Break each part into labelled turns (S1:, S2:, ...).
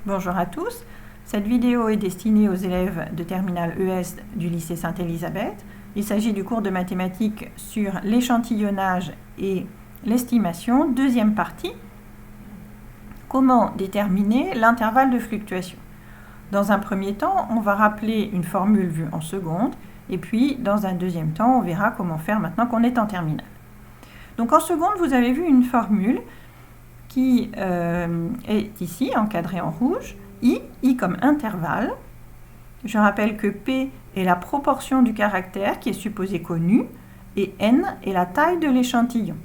S1: Bonjour à tous, cette vidéo est destinée aux élèves de terminale ES du lycée Sainte-Élisabeth. Il s'agit du cours de mathématiques sur l'échantillonnage et l'estimation, deuxième partie. Comment déterminer l'intervalle de fluctuation? Dans un premier temps, on va rappeler une formule vue en seconde, et puis dans un deuxième temps, on verra comment faire maintenant qu'on est en terminale. Donc en seconde, vous avez vu une formule qui est ici, encadrée en rouge, I comme intervalle. Je rappelle que P est la proportion du caractère qui est supposé connu, et N est la taille de l'échantillon.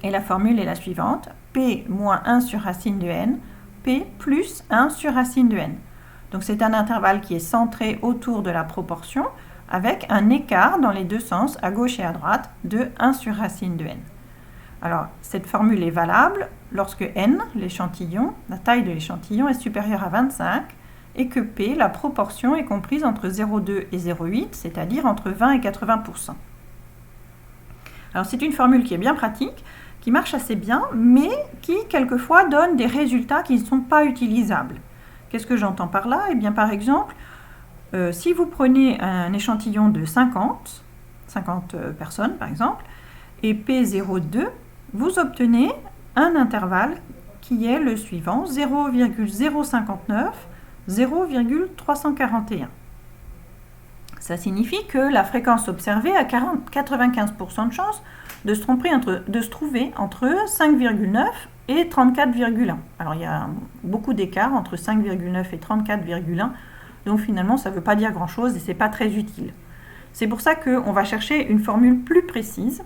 S1: Et la formule est la suivante, P moins 1 sur racine de N, P plus 1 sur racine de N. Donc c'est un intervalle qui est centré autour de la proportion, avec un écart dans les deux sens, à gauche et à droite, de 1 sur racine de N. Alors, cette formule est valable lorsque N, l'échantillon, la taille de l'échantillon, est supérieure à 25 et que P, la proportion, est comprise entre 0,2 et 0,8, c'est-à-dire entre 20 et 80%. Alors, c'est une formule qui est bien pratique, qui marche assez bien, mais qui, quelquefois, donne des résultats qui ne sont pas utilisables. Qu'est-ce que j'entends par là? Eh bien, par exemple, si vous prenez un échantillon de 50 personnes, par exemple, et P02, vous obtenez un intervalle qui est le suivant, 0,059, 0,341. Ça signifie que la fréquence observée a 95% de chance de se trouver entre 5,9 et 34,1. Alors il y a beaucoup d'écart entre 5,9 et 34,1, donc finalement ça ne veut pas dire grand-chose et ce n'est pas très utile. C'est pour ça qu'on va chercher une formule plus précise.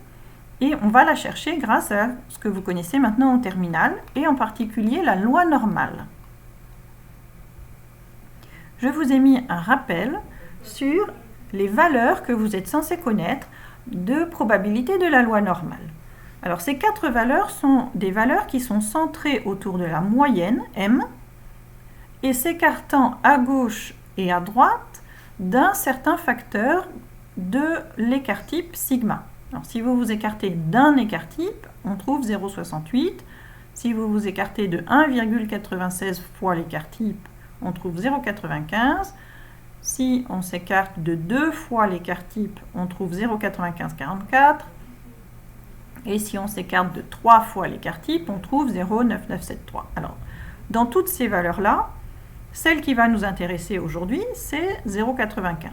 S1: Et on va la chercher grâce à ce que vous connaissez maintenant en terminale, et en particulier la loi normale. Je vous ai mis un rappel sur les valeurs que vous êtes censés connaître de probabilité de la loi normale. Alors ces 4 valeurs sont des valeurs qui sont centrées autour de la moyenne, M, et s'écartant à gauche et à droite d'un certain facteur de l'écart-type sigma. Alors, si vous vous écartez d'un écart-type, on trouve 0,68. Si vous vous écartez de 1,96 fois l'écart-type, on trouve 0,95. Si on s'écarte de 2 fois l'écart-type, on trouve 0,9544. Et si on s'écarte de 3 fois l'écart-type, on trouve 0,9973. Alors, dans toutes ces valeurs-là, celle qui va nous intéresser aujourd'hui, c'est 0,95.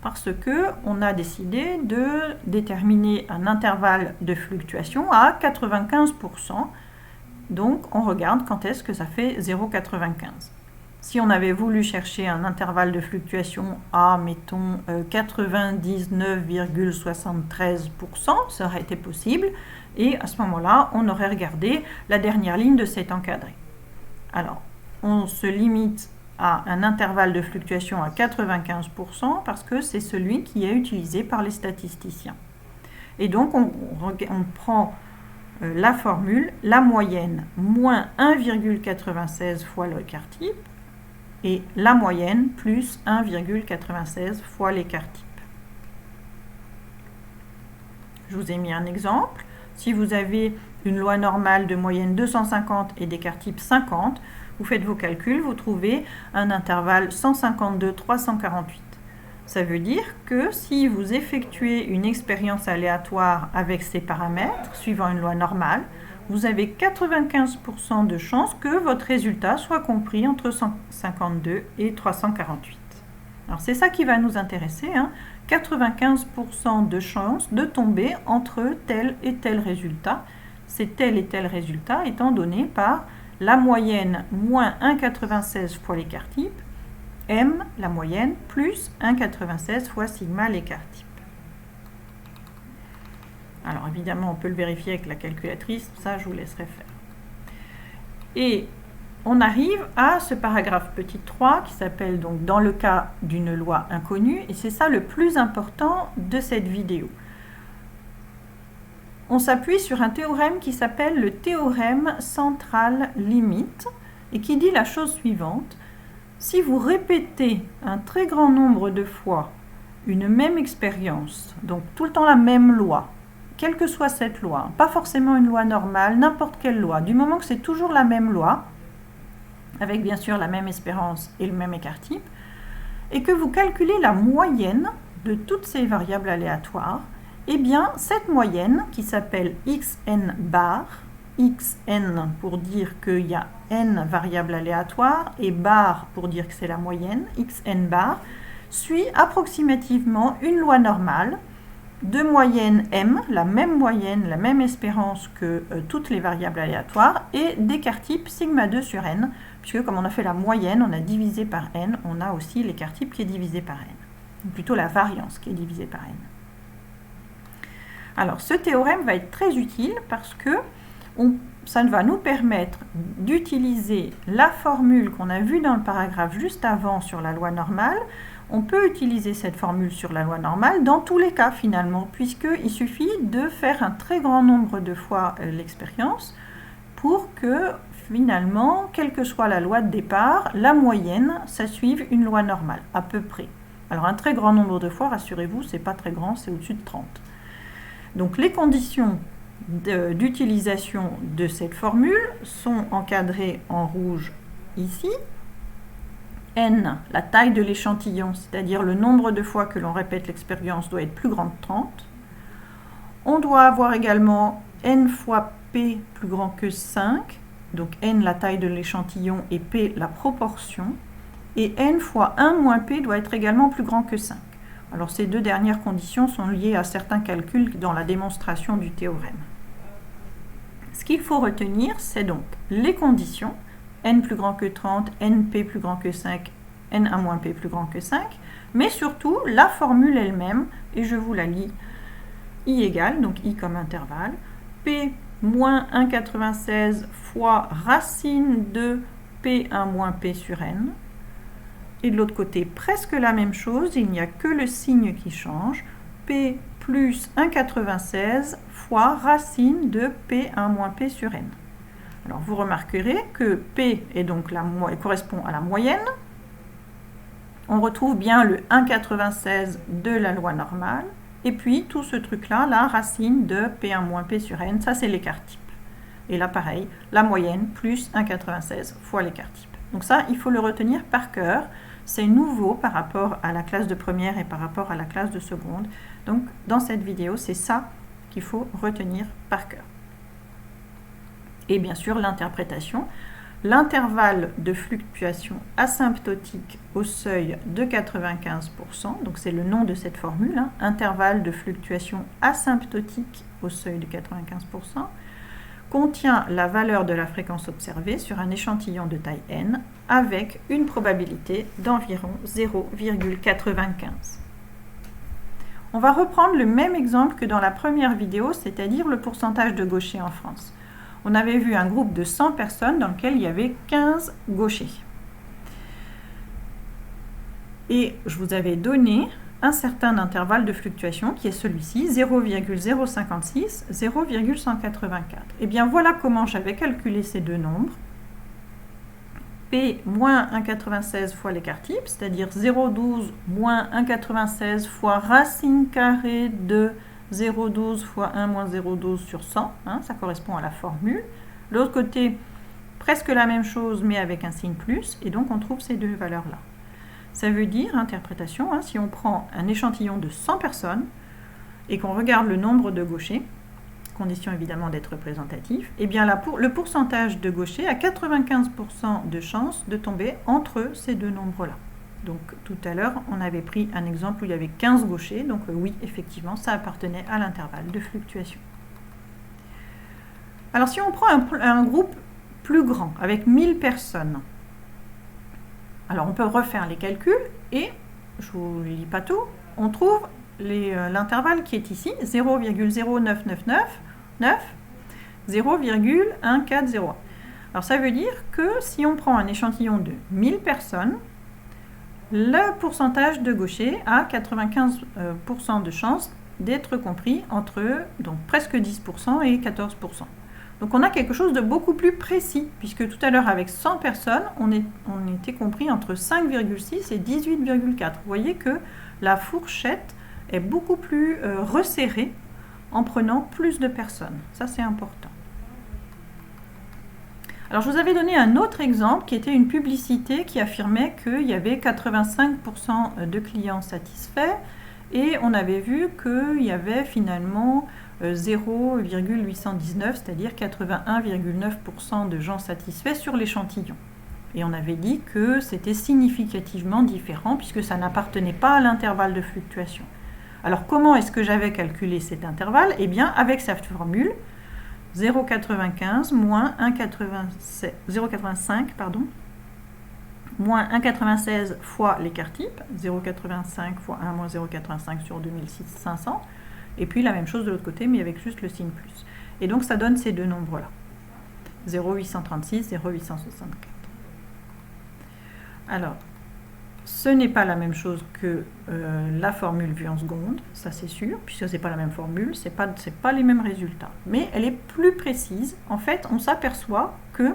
S1: Parce qu'on a décidé de déterminer un intervalle de fluctuation à 95%. Donc, on regarde quand est-ce que ça fait 0,95. Si on avait voulu chercher un intervalle de fluctuation à, mettons, 99,73%, ça aurait été possible. Et à ce moment-là, on aurait regardé la dernière ligne de cet encadré. Alors, on se limite à un intervalle de fluctuation à 95% parce que c'est celui qui est utilisé par les statisticiens. Et donc, on prend la formule, la moyenne moins 1,96 fois l'écart-type et la moyenne plus 1,96 fois l'écart-type. Je vous ai mis un exemple. Si vous avez une loi normale de moyenne 250 et d'écart-type 50, vous faites vos calculs, vous trouvez un intervalle 152,348. Ça veut dire que si vous effectuez une expérience aléatoire avec ces paramètres, suivant une loi normale, vous avez 95% de chances que votre résultat soit compris entre 152 et 348. Alors c'est ça qui va nous intéresser, 95% de chances de tomber entre tel et tel résultat. C'est tel et tel résultat étant donné par la moyenne moins 1,96 fois l'écart-type, M, la moyenne, plus 1,96 fois sigma l'écart-type. Alors évidemment, on peut le vérifier avec la calculatrice, ça je vous laisserai faire. Et on arrive à ce paragraphe petit 3 qui s'appelle donc dans le cas d'une loi inconnue, et c'est ça le plus important de cette vidéo. On s'appuie sur un théorème qui s'appelle le théorème central-limite et qui dit la chose suivante. Si vous répétez un très grand nombre de fois une même expérience, donc tout le temps la même loi, quelle que soit cette loi, pas forcément une loi normale, n'importe quelle loi, du moment que c'est toujours la même loi, avec bien sûr la même espérance et le même écart type, et que vous calculez la moyenne de toutes ces variables aléatoires, eh bien cette moyenne qui s'appelle xn bar, xn pour dire qu'il y a n variables aléatoires et bar pour dire que c'est la moyenne, xn bar, suit approximativement une loi normale de moyenne m, la même espérance que toutes les variables aléatoires, et d'écart type sigma 2 sur n, puisque comme on a fait la moyenne, on a divisé par n, on a aussi l'écart type qui est divisé par n, ou plutôt la variance qui est divisée par n. Alors ce théorème va être très utile parce que ça va nous permettre d'utiliser la formule qu'on a vue dans le paragraphe juste avant sur la loi normale. On peut utiliser cette formule sur la loi normale dans tous les cas finalement, puisqu'il suffit de faire un très grand nombre de fois l'expérience pour que finalement, quelle que soit la loi de départ, la moyenne, ça suive une loi normale, à peu près. Alors un très grand nombre de fois, rassurez-vous, c'est pas très grand, c'est au-dessus de 30. Donc les conditions d'utilisation de cette formule sont encadrées en rouge ici. N, la taille de l'échantillon, c'est-à-dire le nombre de fois que l'on répète l'expérience doit être plus grand que 30. On doit avoir également n fois p plus grand que 5, donc n la taille de l'échantillon et p la proportion, et n fois 1 moins p doit être également plus grand que 5. Alors ces deux dernières conditions sont liées à certains calculs dans la démonstration du théorème. Ce qu'il faut retenir, c'est donc les conditions, n plus grand que 30, np plus grand que 5, n1 moins p plus grand que 5, mais surtout la formule elle-même, et je vous la lis, i égale, donc i comme intervalle, p moins 1,96 fois racine de p1 moins p sur n, et de l'autre côté presque la même chose, il n'y a que le signe qui change, p plus 1,96 fois racine de p1 moins p sur n. Alors vous remarquerez que P est donc correspond à la moyenne. On retrouve bien le 1,96 de la loi normale. Et puis tout ce truc-là, la racine de P1 moins P sur N, ça c'est l'écart type. Et là pareil, la moyenne plus 1,96 fois l'écart type. Donc ça, il faut le retenir par cœur. C'est nouveau par rapport à la classe de première et par rapport à la classe de seconde. Donc dans cette vidéo, c'est ça qu'il faut retenir par cœur. Et bien sûr l'interprétation, l'intervalle de fluctuation asymptotique au seuil de 95%, donc c'est le nom de cette formule, hein, intervalle de fluctuation asymptotique au seuil de 95%, contient la valeur de la fréquence observée sur un échantillon de taille n avec une probabilité d'environ 0,95. On va reprendre le même exemple que dans la première vidéo, c'est-à-dire le pourcentage de gauchers en France. On avait vu un groupe de 100 personnes dans lequel il y avait 15 gauchers. Et je vous avais donné un certain intervalle de fluctuation qui est celui-ci, 0,056, 0,184. Et bien voilà comment j'avais calculé ces deux nombres. P moins 1,96 fois l'écart type, c'est-à-dire 0,12 moins 1,96 fois racine carrée de 0,12 fois 1 moins 0,12 sur 100, hein, ça correspond à la formule. L'autre côté, presque la même chose, mais avec un signe plus, et donc on trouve ces deux valeurs-là. Ça veut dire, interprétation, hein, si on prend un échantillon de 100 personnes et qu'on regarde le nombre de gauchers, condition évidemment d'être représentatif, et bien là, le pourcentage de gauchers a 95% de chance de tomber entre ces deux nombres-là. Donc tout à l'heure, on avait pris un exemple où il y avait 15 gauchers, donc oui, effectivement, ça appartenait à l'intervalle de fluctuation. Alors si on prend un groupe plus grand, avec 1000 personnes, alors on peut refaire les calculs, et, je ne vous lis pas tout, on trouve l'intervalle qui est ici, 0,09999, 0,1401. Alors ça veut dire que si on prend un échantillon de 1000 personnes, le pourcentage de gauchers a 95% de chance d'être compris entre donc presque 10% et 14%. Donc on a quelque chose de beaucoup plus précis, puisque tout à l'heure avec 100 personnes, on était compris entre 5,6 et 18,4. Vous voyez que la fourchette est beaucoup plus resserrée en prenant plus de personnes. Ça c'est important. Alors je vous avais donné un autre exemple qui était une publicité qui affirmait qu'il y avait 85% de clients satisfaits et on avait vu qu'il y avait finalement 0,819, c'est-à-dire 81,9% de gens satisfaits sur l'échantillon. Et on avait dit que c'était significativement différent puisque ça n'appartenait pas à l'intervalle de fluctuation. Alors comment est-ce que j'avais calculé cet intervalle? Eh bien avec cette formule, 0,95 moins 0,85 moins 1,96 fois l'écart type, 0,85 fois 1 moins 0,85 sur 2500, et puis la même chose de l'autre côté, mais avec juste le signe plus. Et donc ça donne ces deux nombres-là, 0,836, 0,864. Alors, ce n'est pas la même chose que la formule vue en seconde, ça c'est sûr, puisque ce n'est pas la même formule, ce n'est pas les mêmes résultats. Mais elle est plus précise. En fait, on s'aperçoit que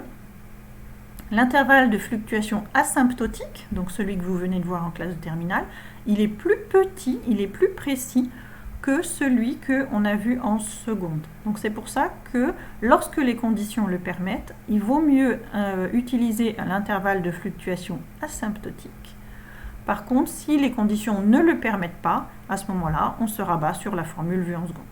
S1: l'intervalle de fluctuation asymptotique, donc celui que vous venez de voir en classe de terminale, il est plus petit, il est plus précis que celui qu'on a vu en seconde. Donc c'est pour ça que lorsque les conditions le permettent, il vaut mieux utiliser l'intervalle de fluctuation asymptotique. Par contre, si les conditions ne le permettent pas, à ce moment-là, on se rabat sur la formule vue en seconde.